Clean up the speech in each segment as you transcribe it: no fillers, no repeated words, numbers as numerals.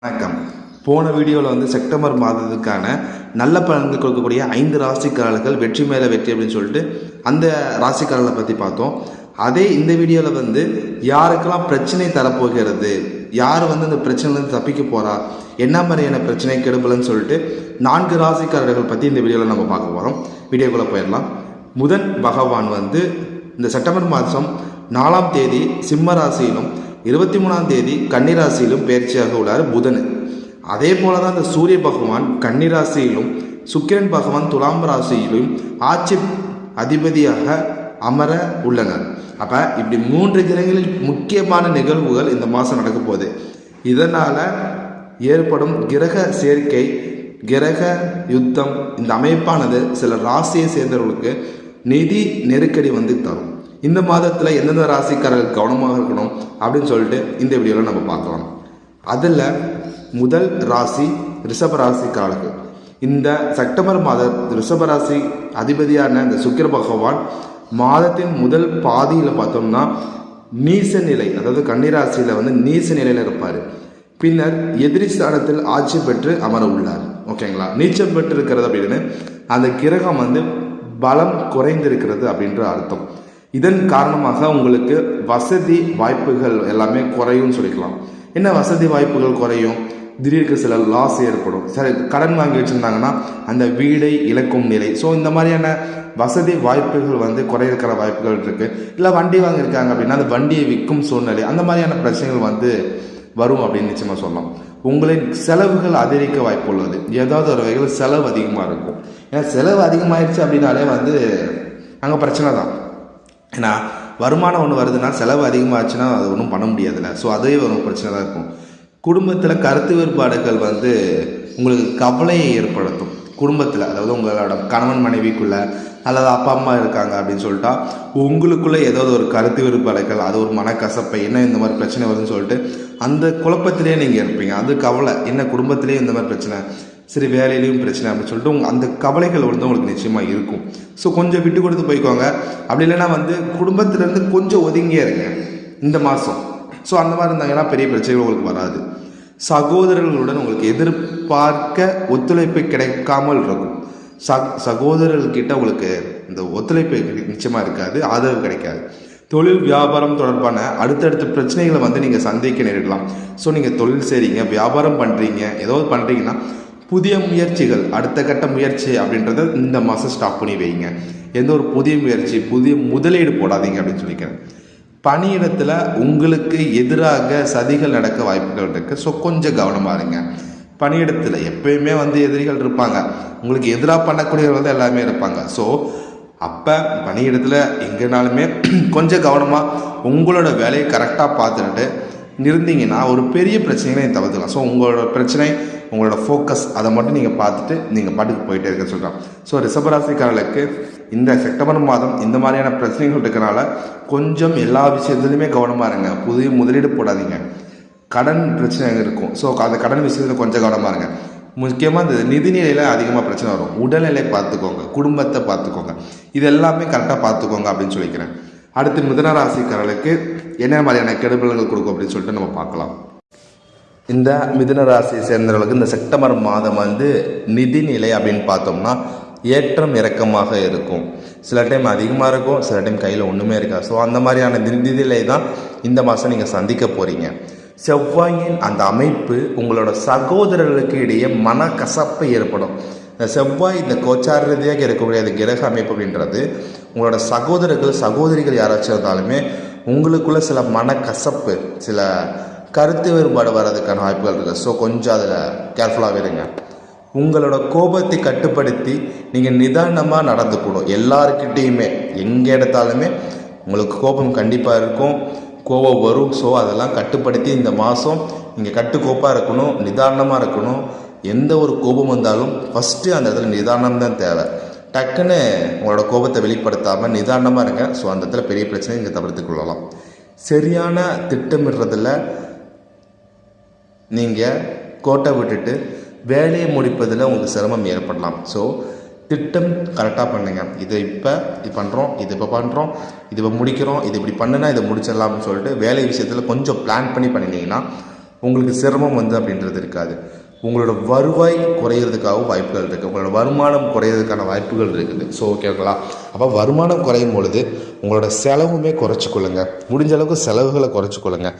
வணக்கம். போன வீடியோவில் செப்டம்பர் மாதத்துக்கான நல்ல பலன்கள் கொடுக்கக்கூடிய 5 ராசிக்காரர்கள் வெற்றி மேலே வெற்றி அப்படின்னு சொல்லிட்டு அந்த ராசிக்காரர்களை பற்றி பார்த்தோம். அதே இந்த வீடியோவில் யாருக்கெல்லாம் பிரச்சனை தரப்போகிறது, யார் அந்த பிரச்சனைலேருந்து தப்பிக்க போகிறா, என்ன மாதிரியான பிரச்சனை கெடுபலன்னு சொல்லிட்டு 4 ராசிக்காரர்கள் பற்றி இந்த வீடியோவில் நம்ம பார்க்க போகிறோம். வீடியோக்குள்ளே போயிடலாம். புதன் பகவான் இந்த செப்டம்பர் மாதம் 4ஆம் தேதி சிம்ம ராசியிலும் 23ஆம் தேதி கன்னிராசியிலும் பயிற்சியாக உள்ளார் புதன். அதே போல தான் இந்த சூரிய பகவான் கன்னிராசியிலும் சுக்கிரன் பகவான் துலாம் ராசியிலும் ஆட்சி அதிபதியாக அமர உள்ளனர். அப்போ இப்படி 3 கிரகங்களில் முக்கியமான நிகழ்வுகள் இந்த மாதம் நடக்க போகுது. இதனால் ஏற்படும் கிரக சேர்க்கை, கிரக யுத்தம், இந்த அமைப்பானது சில ராசியை சேர்ந்தவர்களுக்கு நிதி நெருக்கடி தரும். இந்த மாதத்தில் எந்தெந்த ராசிக்காரர்கள் கவனமாக இருக்கணும் அப்படின்னு சொல்லிட்டு இந்த வீடியோவில் நம்ம பார்க்கலாம். அதில் முதல் ராசி ரிஷப ராசிக்காரர்கள். இந்த செப்டம்பர் மாதம் ரிஷபராசி அதிபதியான இந்த சுக்கிர பகவான் மாதத்தின் முதல் பாதியில் பார்த்தோம்னா நீச நிலை, அதாவது கன்னிராசியில் நீச நிலையில் இருப்பார். பின்னர் எதிரி ஸ்தானத்தில் ஆட்சி பெற்று அமர உள்ளார். ஓகேங்களா? நீச்சம் பெற்று இருக்கிறது அப்படின்னு அந்த கிரகம் பலம் குறைந்திருக்கிறது அப்படின்ற அர்த்தம். இதன் காரணமாக உங்களுக்கு வசதி வாய்ப்புகள் எல்லாமே குறையும் சொல்லிக்கலாம். என்ன வசதி வாய்ப்புகள் குறையும்? திடீருக்கு சில லாஸ் ஏற்படும். சரி, கடன் வாங்கி வச்சுருந்தாங்கன்னா அந்த வீடை இழக்கும் நிலை. ஸோ இந்த மாதிரியான வசதி வாய்ப்புகள் குறையிருக்கிற வாய்ப்புகள் இருக்குது. இல்லை வண்டி வாங்கியிருக்காங்க அப்படின்னா அந்த வண்டியை விற்கும் சூழ்நிலை, அந்த மாதிரியான பிரச்சனைகள் வரும் அப்படின்னு நிச்சயமாக சொல்லலாம். உங்களின் செலவுகள் அதிகரிக்க வாய்ப்பு உள்ளது. ஏதாவது ஒரு வகையில் செலவு அதிகமாக இருக்கும். ஏன்னா செலவு அதிகமாகிடுச்சு அப்படின்னாலே அங்கே பிரச்சனை தான். ஏன்னா வருமானம் ஒன்று வருதுன்னா செலவு அதிகமாகச்சுன்னா அது ஒன்றும் பண்ண முடியாதுல்ல. ஸோ அதே ஒரு பிரச்சனை தான் இருக்கும். குடும்பத்தில் கருத்து வேறுபாடுகள் உங்களுக்கு கவலையை ஏற்படுத்தும். குடும்பத்தில், அதாவது உங்களோட கணவன் மனைவிக்குள்ள அல்லது அப்பா அம்மா இருக்காங்க அப்படின்னு சொல்லிட்டா உங்களுக்குள்ளே ஏதாவது ஒரு கருத்து வேறுபாடுகள், அது ஒரு மனக்கசப்பை, என்ன இந்த மாதிரி பிரச்சனை வருதுன்னு சொல்லிட்டு அந்த குழப்பத்திலே நீங்கள் இருப்பீங்க. அது கவலை, என்ன குடும்பத்திலேயே இந்த மாதிரி பிரச்சனை, சரி வேலையிலையும் பிரச்சனை அப்படின்னு சொல்லிட்டு அந்த கவலைகள் உங்களுக்கு நிச்சயமாக இருக்கும். ஸோ கொஞ்சம் விட்டு கொடுத்து போய்க்கோங்க. அப்படி இல்லைன்னா குடும்பத்திலேருந்து கொஞ்சம் ஒதுங்கியே இருங்க இந்த மாதம். ஸோ அந்த மாதிரி இருந்தாங்கன்னா பெரிய பிரச்சனைகள் உங்களுக்கு வராது. சகோதரர்களுடன் உங்களுக்கு எதிர்பார்க்க ஒத்துழைப்பு கிடைக்காமல் இருக்கும். சகோதரர்கிட்ட உங்களுக்கு இந்த ஒத்துழைப்பு நிச்சயமாக இருக்காது, ஆதரவு கிடைக்காது. தொழில் வியாபாரம் தொடர்பான அடுத்தடுத்த பிரச்சனைகளை நீங்கள் சந்திக்க நேரிடலாம். ஸோ நீங்கள் தொழில் செய்கிறீங்க, வியாபாரம் பண்ணுறீங்க, ஏதோ பண்ணுறீங்கன்னா புதிய முயற்சிகள், அடுத்த கட்ட முயற்சி அப்படின்றத இந்த மாதம் ஸ்டாப் பண்ணி வைங்க. எந்த ஒரு புதிய முயற்சி, புதிய முதலீடு போடாதீங்க அப்படின்னு சொல்லிக்கிறேன். பணியிடத்தில் உங்களுக்கு எதிராக சதிகள் நடக்க வாய்ப்புகள் இருக்குது. ஸோ கொஞ்சம் கவனமாக இருங்க. பணியிடத்தில் எப்பயுமே எதிரிகள் இருப்பாங்க, உங்களுக்கு எதிராக பண்ணக்கூடியவர்கள் எல்லாமே இருப்பாங்க. ஸோ அப்போ பணியிடத்தில் எங்கேனாலுமே கொஞ்சம் கவனமாக உங்களோட வேலையை கரெக்டாக பார்த்துட்டு இருந்தீங்கன்னா ஒரு பெரிய பிரச்சனைகளை தவிர்த்துக்கலாம். ஸோ உங்களோட பிரச்சனை, உங்களோட ஃபோக்கஸ், அதை மட்டும் நீங்கள் பார்த்துட்டு நீங்கள் பாட்டுக்கு போயிட்டே இருக்க சொல்கிறோம். ஸோ ரிஷபராசிக்காரர்களுக்கு இந்த செப்டம்பர் மாதம் இந்த மாதிரியான பிரச்சனைகள் இருக்கிறனால கொஞ்சம் எல்லா விஷயத்துலையுமே கவனமாக இருங்க. புதிய முதலீடு போடாதீங்க. கடன் பிரச்சனை இருக்கும். ஸோ அந்த கடன் விஷயத்தில் கொஞ்சம் கவனமாக இருங்க. முக்கியமாக இந்த நிதிநிலையில் அதிகமாக பிரச்சனை வரும். உடல்நிலை பார்த்துக்கோங்க, குடும்பத்தை பார்த்துக்கோங்க, இது எல்லாமே கரெக்டாக பார்த்துக்கோங்க அப்படின்னு சொல்லிக்கிறேன். அடுத்து மிதுன ராசிக்காரர்களுக்கு என்ன மாதிரியான கெடுபலன்கள் கொடுக்கும் அப்படின்னு சொல்லிட்டு நம்ம பார்க்கலாம். இந்த மிதுன ராசியை சேர்ந்தவர்களுக்கு இந்த செப்டம்பர் மாதம் நிதிநிலை அப்படின்னு பார்த்தோம்னா ஏற்றம் இறக்கமாக இருக்கும். சில டைம் அதிகமாக இருக்கும், சில டைம் கையில் ஒன்றுமே இருக்காது. ஸோ அந்த மாதிரியான நிதிநிலை தான் இந்த மாதம் நீங்கள் சந்திக்க போகிறீங்க. செவ்வாயின் அந்த அமைப்பு உங்களோட சகோதரர்களுக்கு இடையே மனக்கசப்பை ஏற்படும். இந்த செவ்வாய் இந்த கோச்சார ரீதியாக இருக்கக்கூடிய அந்த கிரக அமைப்பு அப்படின்றது உங்களோட சகோதரர்கள் சகோதரிகள் யாராச்சும் இருந்தாலுமே உங்களுக்குள்ள சில மனக்கசப்பு, சில கருத்து வேறுபாடு வர்றதுக்கான வாய்ப்புகள் இருக்குது. ஸோ கொஞ்சம் அதில் கேர்ஃபுல்லாக இருங்க. உங்களோட கோபத்தை கட்டுப்படுத்தி நீங்கள் நிதானமாக நடந்துக்கணும். எல்லாருக்கிட்டேயுமே எங்கே எடுத்தாலுமே உங்களுக்கு கோபம் கண்டிப்பாக இருக்கும், கோபம் வரும். ஸோ அதெல்லாம் கட்டுப்படுத்தி இந்த மாதம் நீங்கள் கட்டுக்கோப்பாக இருக்கணும், நிதானமாக இருக்கணும். எந்த ஒரு கோபம் வந்தாலும் ஃபஸ்ட்டு அந்த இடத்துல நிதானம் தான் தேவை. டக்குன்னு உங்களோட கோபத்தை வெளிப்படுத்தாமல் நிதானமாக இருங்க. ஸோ அந்த இடத்துல பெரிய பிரச்சனை நீங்கள் தவிர்த்து கொள்ளலாம். சரியான திட்டமிடுறதில் நீங்கள் கோட்டை விட்டுட்டு வேலையை முடிப்பதில் உங்களுக்கு சிரமம் ஏற்படலாம். ஸோ திட்டம் கரெக்டாக பண்ணுங்கள். இதை இப்போ இது பண்ணுறோம், இது இப்போ பண்ணுறோம், இது இப்போ முடிக்கிறோம், இது இப்படி பண்ணுனா இதை முடிச்சிடலாம் அப்படின்னு சொல்லிட்டு வேலை விஷயத்தில் கொஞ்சம் பிளான் பண்ணி பண்ணினீங்கன்னா உங்களுக்கு சிரமம் வந்து அப்படின்றது இருக்காது. உங்களோட வருவாய் குறையிறதுக்காகவும் வாய்ப்புகள் இருக்குது, உங்களோட வருமானம் குறையிறதுக்கான வாய்ப்புகள் இருக்குது. ஸோ ஓகேங்களா? அப்போ வருமானம் குறையும் பொழுது உங்களோட செலவுமே குறைச்சிக்கொள்ளுங்க. முடிஞ்ச அளவுக்கு செலவுகளை குறைச்சிக்கொள்ளுங்க.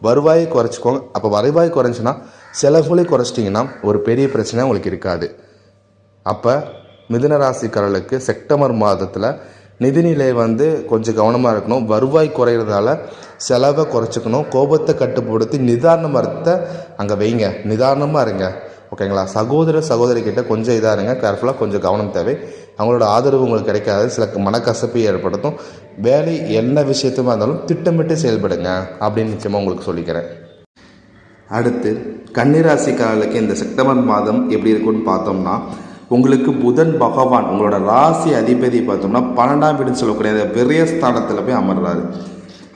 வருவாயை குறைச்சிக்கோங்க. அப்போ வருவாய் குறைஞ்சின்னா செலவுகளை குறைச்சிட்டிங்கன்னா ஒரு பெரிய பிரச்சனை உங்களுக்கு இருக்காது. அப்போ மிதுன ராசிக்காரர்களுக்கு செப்டம்பர் மாதத்தில் நிதிநிலை வந்து கொஞ்சம் கவனமாக இருக்கணும். வருவாய் குறையிறதால செலவை குறைச்சிக்கணும். கோபத்தை கட்டுப்படுத்தி நிதானத்தை அங்கே வைங்க. நிதானமாக இருங்க. ஓகேங்களா? சகோதரிக்கிட்ட கொஞ்சம் இதாக இருங்க. கேர்ஃபுல்லாக கொஞ்சம் கவனம் தேவை. அவங்களோட ஆதரவு உங்களுக்கு கிடைக்காது, சில மனக்கசப்பை ஏற்படுத்தும். வேலை என்ன விஷயத்துமா இருந்தாலும் திட்டமிட்டு செயல்படுங்க அப்படின்னு நிச்சயமாக உங்களுக்கு சொல்லிக்கிறேன். அடுத்து கன்னிராசிக்காரர்களுக்கு இந்த செப்டம்பர் மாதம் எப்படி இருக்குன்னு பார்த்தோம்னா, உங்களுக்கு புதன் பகவான் உங்களோட ராசி அதிபதி பார்த்தோம்னா 12ஆம் வீடுன்னு சொல்லக்கூடிய விரயஸ்தானத்தில் போய் அமர்றாரு.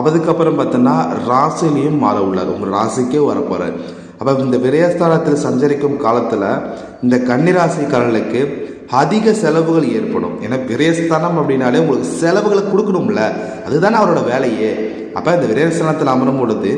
அதுக்கப்புறம் பார்த்தோன்னா ராசிலையும் மாற உள்ளார், உங்கள் ராசிக்கே வரப்போகிறார். அப்போ இந்த விரயஸ்தானத்தில் சஞ்சரிக்கும் காலத்தில் இந்த கன்னிராசிக்காரர்களுக்கு அதிக செலவுகள் ஏற்படும். ஏன்னா விரயஸ்தானம் அப்படின்னாலே உங்களுக்கு செலவுகளை கொடுக்கணும்ல, அதுதானே அவரோட வேலையே. அப்போ இந்த விரயஸ்தானத்தில் அமரும் பொழுது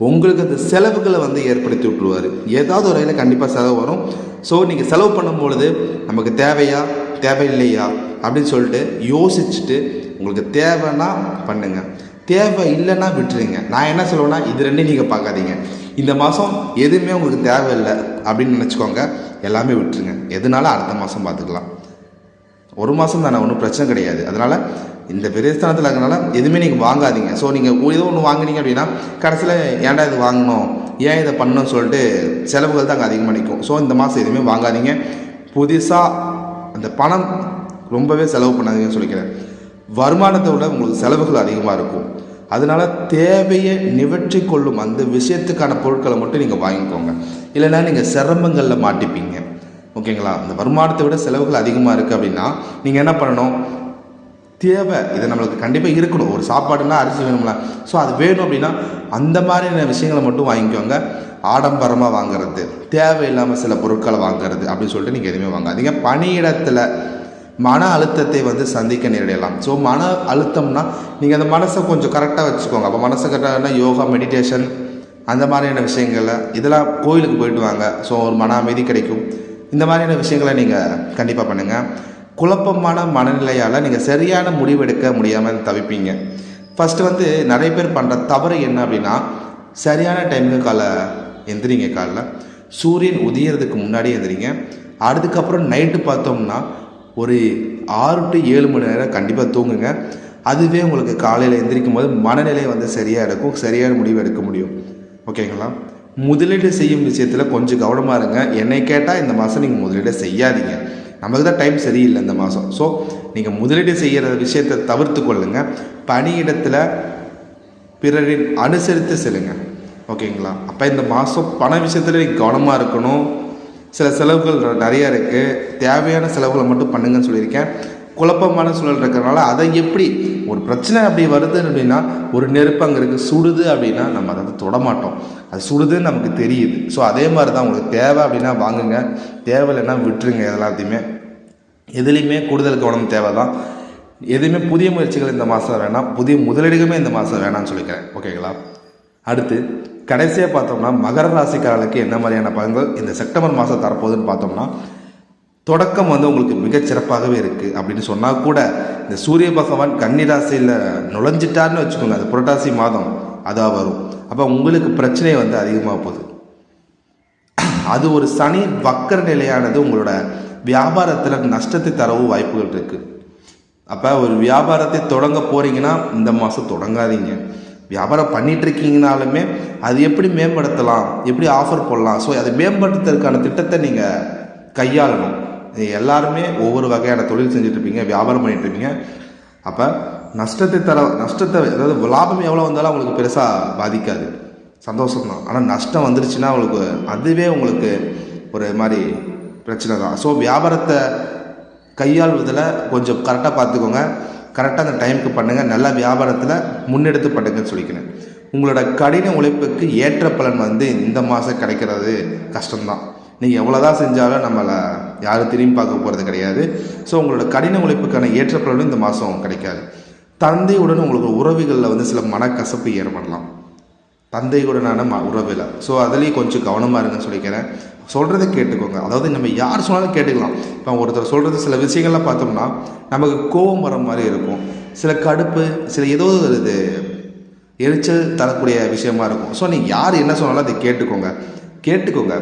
உங்களுக்கு அந்த செலவுகளை வந்து ஏற்படுத்தி விட்டுருவார். ஏதாவது ஒரு வகையில் கண்டிப்பாக செலவு வரும். ஸோ நீங்கள் செலவு பண்ணும்பொழுது நமக்கு தேவையா தேவையில்லையா அப்படின்னு சொல்லிட்டு யோசிச்சுட்டு உங்களுக்கு தேவைன்னா பண்ணுங்கள், தேவை இல்லைன்னா விட்டுருங்க. நான் என்ன சொல்லுவேன்னா, இது ரெண்டையும் நீங்கள் பார்க்காதீங்க. இந்த மாதம் எதுவுமே உங்களுக்கு தேவையில்லை அப்படின்னு நினச்சிக்கோங்க, எல்லாமே விட்டுருங்க. எதுனால அடுத்த மாதம் பார்த்துக்கலாம். ஒரு மாதம் தானே, ஒன்றும் பிரச்சனை கிடையாது. அதனால் இந்த விரயஸ்தானத்தில் இருக்கிறனால எதுவுமே நீங்கள் வாங்காதீங்க. ஸோ நீங்கள் ஏதோ ஒன்று வாங்கினீங்க அப்படின்னா கடைசியில் ஏன்டா இது வாங்கணும், ஏன் இதை பண்ணணும்னு சொல்லிட்டு செலவுகள் தான் அங்கே அதிகமாக நிற்கும். ஸோ இந்த மாதம் எதுவுமே வாங்காதீங்க. புதுசாக அந்த பணம் ரொம்பவே செலவு பண்ணாதீங்கன்னு சொல்லிக்கிறேன். வருமானத்தை விட உங்களுக்கு செலவுகள் அதிகமாக இருக்கும். அதனால் தேவையை நிவற்றி கொள்ளும் அந்த விஷயத்துக்கான பொருட்களை மட்டும் நீங்கள் வாங்கிக்கோங்க. இல்லைன்னா நீங்கள் சிரமங்களில் மாட்டிப்பீங்க. ஓகேங்களா? அந்த வருமானத்தை விட செலவுகள் அதிகமாக இருக்குது அப்படின்னா நீங்கள் என்ன பண்ணணும், தேவை இது நம்மளுக்கு கண்டிப்பாக இருக்கணும். ஒரு சாப்பாடுனா அரிசி வேணும்ல, ஸோ அது வேணும் அப்படின்னா அந்த மாதிரியான விஷயங்களை மட்டும் வாங்கிக்கோங்க. ஆடம்பரமாக வாங்குறது, தேவையில்லாமல் சில பொருட்களை வாங்குறது அப்படின்னு சொல்லிட்டு நீங்கள் எதுவுமே வாங்காதீங்க. பணியிடத்தில் மன அழுத்தத்தை வந்து சந்திக்க நேரிடலாம். ஸோ மன அழுத்தம்னா நீங்கள் அந்த மனசை கொஞ்சம் கரெக்டாக வச்சுக்கோங்க. அப்போ மனசை கரெக்டாக யோகா, மெடிடேஷன் அந்த மாதிரியான விஷயங்களை இதெல்லாம் கோயிலுக்கு போயிட்டு வாங்க. ஸோ ஒரு மன அமைதி கிடைக்கும். இந்த மாதிரியான விஷயங்களை நீங்கள் கண்டிப்பாக பண்ணுங்கள். குழப்பமான மனநிலையால் நீங்கள் சரியான முடிவெடுக்க முடியாமல் தவிப்பீங்க. ஃபஸ்ட்டு வந்து நிறைய பேர் பண்ணுற தவறு என்ன அப்படின்னா, சரியான டைமுக்கு எந்திரிங்க. காலைல சூரியன் உதியறதுக்கு முன்னாடி எந்திரிங்க. அதுக்கப்புறம் நைட்டு பார்த்தோம்னா ஒரு 6 to 7 மணி நேரம் கண்டிப்பாக தூங்குங்க. அதுவே உங்களுக்கு காலையில் எந்திரிக்கும் போது மனநிலை வந்து சரியாக இருக்கும், சரியான முடிவு எடுக்க முடியும். ஓகேங்களா? முதலீடு செய்யும் விஷயத்தில் கொஞ்சம் கவனமாக இருங்க. என்னை கேட்டால் இந்த மாதம் நீங்கள் முதலீடு செய்யாதீங்க. நமக்கு தான் டைம் சரியில்லை இந்த மாதம். ஸோ நீங்கள் முதலீடு செய்கிற விஷயத்தை தவிர்த்து கொள்ளுங்கள். பணியிடத்தில் பிறரின் அனுசரித்து செல்லுங்க. ஓகேங்களா? அப்போ இந்த மாதம் பண விஷயத்தில் நீங்கள் கவனமாக இருக்கணும். சில செலவுகள் நிறையா இருக்குது, தேவையான செலவுகளை மட்டும் பண்ணுங்கன்னு சொல்லியிருக்கேன். குழப்பமான சூழல் இருக்கிறனால அதை எப்படி ஒரு பிரச்சனை அப்படி வருது அப்படின்னா, ஒரு நெருப்பு அங்கே இருக்குது சுடுது அப்படின்னா நம்ம அதை தொடமாட்டோம், அது சுடுதுன்னு நமக்கு தெரியுது. ஸோ அதே மாதிரி தான் உங்களுக்கு தேவை அப்படின்னா வாங்குங்க, தேவையில்லைன்னா விட்டுருங்க. எதுலேயுமே கூடுதல் கவனம் தேவை தான். எதுவுமே புதிய முயற்சிகள் இந்த மாதம் வேணாம், புதிய முதலீடுகளுமே இந்த மாதம் வேணாம்னு சொல்லிக்கிறேன். ஓகேங்களா? அடுத்து கடைசியாக பார்த்தோம்னா மகர ராசிக்காரர்களுக்கு என்ன மாதிரியான பலன்கள் இந்த செப்டம்பர் மாதம் தரப்போகுதுன்னு பார்த்தோம்னா, தொடக்கம் வந்து உங்களுக்கு மிகச்சிறப்பாகவே இருக்குது அப்படின்னு சொன்னால் கூட இந்த சூரிய பகவான் கன்னிராசியில் நுழைஞ்சிட்டார்னு வச்சுக்கோங்க, அது புரட்டாசி மாதம் அதாக வரும். அப்போ உங்களுக்கு பிரச்சனை வந்து அதிகமாக போகுது. அது ஒரு சனி வக்கர நிலையானது உங்களோட வியாபாரத்தில் நஷ்டத்தை தரவும் வாய்ப்புகள் இருக்குது. அப்போ ஒரு வியாபாரத்தை தொடங்க போகிறீங்கன்னா இந்த மாதம் தொடங்காதீங்க. வியாபாரம் பண்ணிகிட்ருக்கீங்கனாலுமே அது எப்படி மேம்படுத்தலாம், எப்படி ஆஃபர் போடலாம், ஸோ அதை மேம்படுத்துறதுக்கான திட்டத்தை நீங்கள் கையாளணும். எல்லாருமே ஒவ்வொரு வகையான தொழில் செஞ்சுட்ருப்பீங்க, வியாபாரம் பண்ணிகிட்ருப்பீங்க. அப்போ நஷ்டத்தை அதாவது லாபம் எவ்வளோ வந்தாலும் அவங்களுக்கு பெருசாக பாதிக்காது, சந்தோஷம்தான். ஆனால் நஷ்டம் வந்துருச்சுன்னா அவங்களுக்கு அதுவே உங்களுக்கு ஒரு மாதிரி பிரச்சனை தான். ஸோ வியாபாரத்தை கையாள்வதில் கொஞ்சம் கரெக்டாக பார்த்துக்கோங்க, கரெக்டாக அந்த டைமுக்கு பண்ணுங்கள், நல்ல வியாபாரத்தில் முன்னெடுத்து பண்ணுங்கன்னு சொல்லிக்கிறேன். உங்களோட கடின உழைப்புக்கு ஏற்ற பலன் வந்து இந்த மாதம் கிடைக்கிறது கஷ்டம்தான். நீங்கள் எவ்வளோதான் செஞ்சாலும் நம்மளை யாரும் திரும்பி பார்க்க போகிறது கிடையாது. ஸோ உங்களோட கடின உழைப்புக்கான ஏற்ற பலனும் இந்த மாதம் கிடைக்காது. தந்தையுடன் உங்களுக்கு உறவுகளில் வந்து சில மனக்கசப்பு ஏற்படலாம். தந்தையுடனான உறவில். ஸோ அதுலேயும் கொஞ்சம் கவனமாக இருங்கன்னு சொல்லிக்கிறேன். சொல்கிறத கேட்டுக்கோங்க. அதாவது நம்ம யார் சொன்னாலும் கேட்டுக்கலாம். இப்போ ஒருத்தர் சொல்கிறது சில விஷயங்கள்லாம் பார்த்தோம்னா நமக்கு கோபம் வர மாதிரி இருக்கும், சில கடுப்பு, சில ஏதோ இது எரிச்சல் தரக்கூடிய விஷயமா இருக்கும். ஸோ நீங்கள் யார் என்ன சொன்னாலும் அதை கேட்டுக்கோங்க.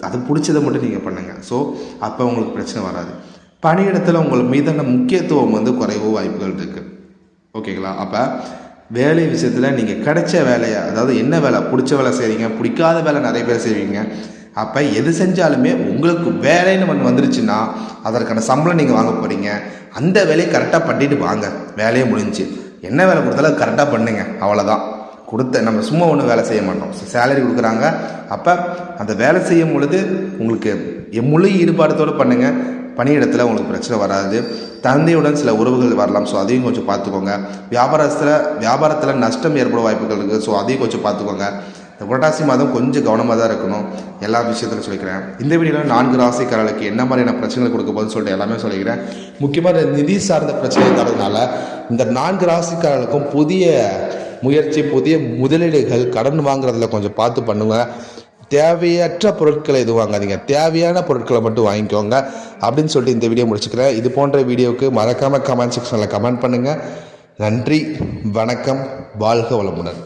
அது பிடிச்சதை மட்டும் நீங்கள் பண்ணுங்கள். ஸோ அப்போ உங்களுக்கு பிரச்சனை வராது. பணியிடத்தில் உங்கள் மீதான முக்கியத்துவம் வந்து குறைவோ வாய்ப்புகள் இருக்குது. ஓகேங்களா? அப்போ வேலை விஷயத்தில் நீங்கள் கிடைச்ச வேலையை, அதாவது என்ன வேலை, பிடிச்ச வேலை செய்வீங்க, பிடிக்காத வேலை நிறைய பேர் செய்வீங்க. அப்போ எது செஞ்சாலுமே உங்களுக்கு வேலைன்னு ஒன்று வந்துருச்சுன்னா அதற்கான சம்பளம் நீங்கள் வாங்க போகிறீங்க. அந்த வேலையை கரெக்டாக பண்ணிட்டு வாங்க. வேலையே முடிஞ்சு என்ன வேலை கொடுத்தாலும் கரெக்டாக பண்ணுங்க. அவ்வளோதான். நம்ம சும்மா ஒன்றும் வேலை செய்ய மாட்டோம். சேலரி கொடுக்குறாங்க. அப்போ அந்த வேலை செய்யும் பொழுது உங்களுக்கு முழு ஈடுபாடத்தோடு பண்ணுங்கள். பணியிடத்தில் உங்களுக்கு பிரச்சனை வராது. தந்தையுடன் சில உறவுகள் வரலாம். ஸோ அதையும் கொஞ்சம் பார்த்துக்கோங்க. வியாபாரத்தில் நஷ்டம் ஏற்பட வாய்ப்புகள் இருக்குது. ஸோ அதையும் கொஞ்சம் பார்த்துக்கோங்க. இந்த புரட்டாசி மாதம் கொஞ்சம் கவனமாக தான் இருக்கணும். எல்லா விஷயத்திலும் சொல்லிக்கிறேன். இந்த வீடியோவில் 4 ராசிக்காரர்களுக்கு என்ன மாதிரியான பிரச்சனைகள் கொடுக்க போகுதுன்னு சொல்லிட்டு எல்லாமே சொல்லிக்கிறேன். முக்கியமாக நிதி சார்ந்த பிரச்சனை தரதுனால இந்த 4 ராசிக்காரர்களுக்கும் புதிய முயற்சி, புதிய முதலீடுகள், கடன் வாங்குறதுல கொஞ்சம் பார்த்து பண்ணுங்க. தேவையற்ற பொருட்களை எதுவும் வாங்காதீங்க. தேவையான பொருட்களை மட்டும் வாங்கிக்கோங்க அப்படின்னு சொல்லிட்டு இந்த வீடியோ முடிச்சுக்கிறேன். இது போன்ற வீடியோவுக்கு மறக்காமல் கமெண்ட் செக்ஷனில் கமெண்ட் பண்ணுங்கள். நன்றி, வணக்கம், வாழ்க வளமுடன்.